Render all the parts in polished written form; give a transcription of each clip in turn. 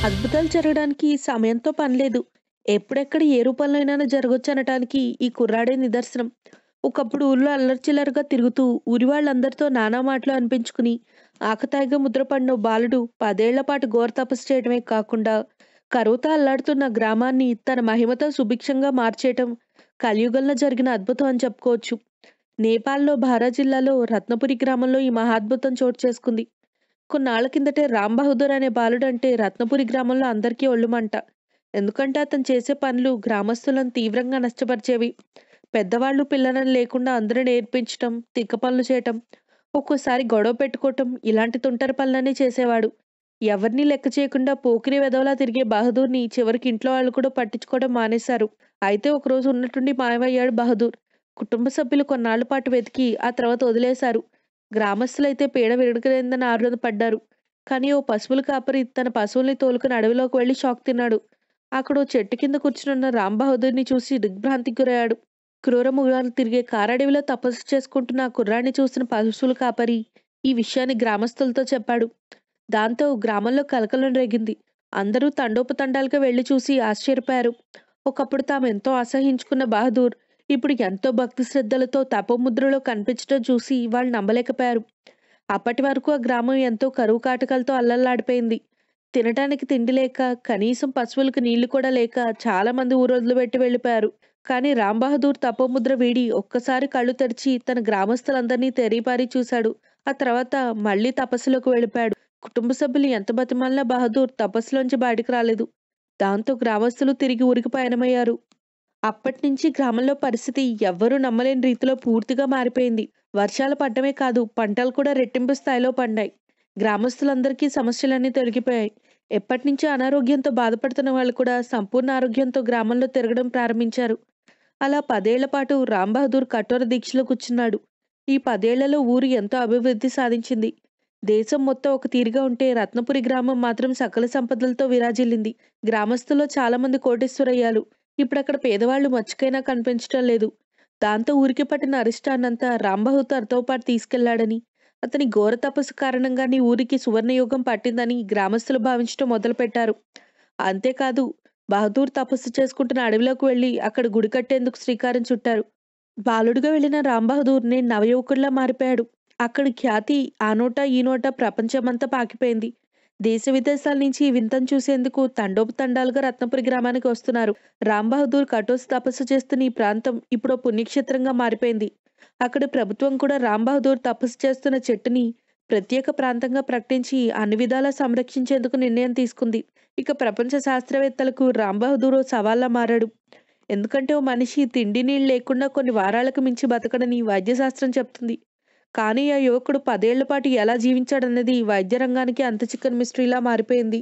అద్భుతాలు జరగడానికి సమయంతో పనిలేదు. ఎప్పుడెక్కడ ఏ రూపంలోనైనా జరగొచ్చనటానికి ఈ కుర్రాడే నిదర్శనం. ఒకప్పుడు ఊర్లో అల్లరిచిల్లరగా తిరుగుతూ ఊరి వాళ్ళందరితో నానా మాటలు అనిపించుకుని ఆకతాయిగా ముద్రపడిన ఓ బాలుడు 10 ఏళ్ల పాటు ఘోర తపస్సు చేయడమే కాకుండా కరువుతో అల్లాడుతున్న గ్రామాన్ని తన మహిమతో సుభిక్షంగా మార్చేయటం కలియుగంలో జరిగిన అద్భుతం అని చెప్పుకోవచ్చు. నేపాల్‌లో బారా జిల్లాలో రత్నపురి గ్రామంలో ఈ మహాద్భుతం చోటు చేసుకుంది. కొన్నాళ్ల కిందటే రామ్ బహదూర్ అనే బాలుడంటే రత్నపురి గ్రామంలో అందరికీ ఒళ్ళుమంట. ఎందుకంటే అతను చేసే పనులు గ్రామస్తులను తీవ్రంగా నష్టపరిచేవి. పెద్దవాళ్ళు పిల్లలని లేకుండా అందరూ నేర్పించటం, తిక్క పనులు చేయటం, ఒక్కోసారి గొడవ పెట్టుకోవటం ఇలాంటి తుంటరి పనులన్నీ చేసేవాడు. ఎవరిని లెక్క చేయకుండా పోకిరి వెధవలా తిరిగే బహదూర్‌ని చివరికి ఇంట్లో వాళ్ళు కూడా పట్టించుకోవడం మానేశారు. అయితే ఒకరోజు ఉన్నట్టుండి మాయమయ్యాడు బహదూర్. కుటుంబ సభ్యులు కొన్నాళ్ల పాటు వెతికి ఆ తర్వాత వదిలేశారు. గ్రామస్తులైతే పీడ విరగలేదని ఆనందపడ్డారు. కానీ ఓ పశువుల కాపరి తన పశువుల్ని తోలుకుని అడవిలోకి వెళ్లి షాక్ తిన్నాడు. అక్కడ ఓ చెట్టు కింద కూర్చునున్న రామ్ బహదూర్‌ని చూసి దిగ్భ్రాంతికి గురయ్యాడు. క్రూర మృగాలు తిరిగే కారడవిలో తపస్సు చేసుకుంటున్న ఆ కుర్రాడిని చూసిన పశువుల కాపరి ఈ విషయాన్ని గ్రామస్తులతో చెప్పాడు. దాంతో గ్రామంలో కలకలం రేగింది. అందరూ తండోపతండాలుగా వెళ్లి చూసి ఆశ్చర్యపోయారు. ఒకప్పుడు తాము ఎంతో అసహించుకున్న బహదూర్ ఇప్పుడు ఎంతో భక్తి శ్రద్ధలతో తపోముద్రలో కనిపించడం చూసి వాళ్ళు నమ్మలేకపోయారు. అప్పటి వరకు ఆ గ్రామం ఎంతో కరువు కాటకాలతో అల్లల్లాడిపోయింది. తినటానికి తిండి లేక, కనీసం పశువులకు నీళ్లు కూడా లేక చాలా మంది ఊరొదిలిపెట్టి వెళ్ళిపోయారు. కానీ రామ్ బహదూర్ తపోముద్ర వీడి ఒక్కసారి కళ్ళు తెరిచి తన గ్రామస్తులందరినీ తెరిపారి చూశాడు. ఆ తర్వాత మళ్ళీ తపస్సులోకి వెళ్ళిపోయాడు. కుటుంబ సభ్యులు ఎంత బతిమాలినా బహదూర్ తపస్సులోంచి బయటకు రాలేదు. దాంతో గ్రామస్తులు తిరిగి ఊరికి పయనమయ్యారు. అప్పటినుంచి గ్రామంలో పరిస్థితి ఎవ్వరూ నమ్మలేని రీతిలో పూర్తిగా మారిపోయింది. వర్షాలు పడ్డమే కాదు, పంటలు కూడా రెట్టింపు స్థాయిలో పండాయి. గ్రామస్తులందరికీ సమస్యలన్నీ తొలగిపోయాయి. ఎప్పటినుంచో అనారోగ్యంతో బాధపడుతున్న వాళ్ళు కూడా సంపూర్ణ ఆరోగ్యంతో గ్రామంలో తిరగడం ప్రారంభించారు. అలా 10 ఏళ్ల పాటు రామ్ బహదూర్ కఠోర దీక్షలో కూర్చున్నాడు. ఈ 10 ఏళ్లలో ఊరు ఎంతో అభివృద్ధి సాధించింది. దేశం మొత్తం ఒక తీరుగా ఉంటే రత్నపురి గ్రామం మాత్రం సకల సంపదలతో విరాజిల్లింది. గ్రామస్తుల్లో చాలా మంది కోటీశ్వరయ్యాలు. ఇప్పుడక్కడ పేదవాళ్ళు మచ్చుకైనా కనిపించటం లేదు. దాంతో ఊరికి పట్టిన అరిష్టాన్నంతా రామ్ బహదూర్‌తో పాటు తీసుకెళ్లాడని, అతని ఘోర తపస్సు కారణంగానే ఊరికి సువర్ణయుగం పట్టిందని గ్రామస్తులు భావించటం మొదలుపెట్టారు. అంతేకాదు, బహదూర్ తపస్సు చేసుకుంటున్న అడవిలోకి వెళ్లి అక్కడ గుడి కట్టేందుకు శ్రీకారం చుట్టారు. బాలుడుగా వెళ్లిన రామ్ బహదూర్ నేడు నవయువకుడిలా మారిపోయాడు. అక్కడి ఖ్యాతి ఆ నోటా ఈ నోటా ప్రపంచమంతా పాకిపోయింది. దేశ విదేశాల నుంచి ఈ వింతను చూసేందుకు తండోపతండాలుగా రత్నపురి గ్రామానికి వస్తున్నారు. రామ్ బహదూర్ కఠోర తపస్సు చేస్తున్న ఈ ప్రాంతం ఇప్పుడు పుణ్యక్షేత్రంగా మారిపోయింది. అక్కడి ప్రభుత్వం కూడా రామ్ బహదూర్ తపస్సు చేస్తున్న చెట్టుని ప్రత్యేక ప్రాంతంగా ప్రకటించి అన్ని విధాలా సంరక్షించేందుకు నిర్ణయం తీసుకుంది. ఇక ప్రపంచ శాస్త్రవేత్తలకు రామ్ బహదూర్ ఓ సవాల్లా మారాడు. ఎందుకంటే ఓ మనిషి తిండి నీళ్ళు లేకుండా కొన్ని వారాలకు మించి బతకడని వైద్యశాస్త్రం చెప్తుంది. కానీ ఆ యువకుడు 10 ఏళ్ల పాటు ఎలా జీవించాడన్నది వైద్య రంగానికి అంతుచిక్కని మిస్టరీలా మారిపోయింది.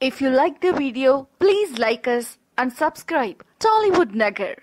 If you like the video, please like us and subscribe Tollywood Nagar.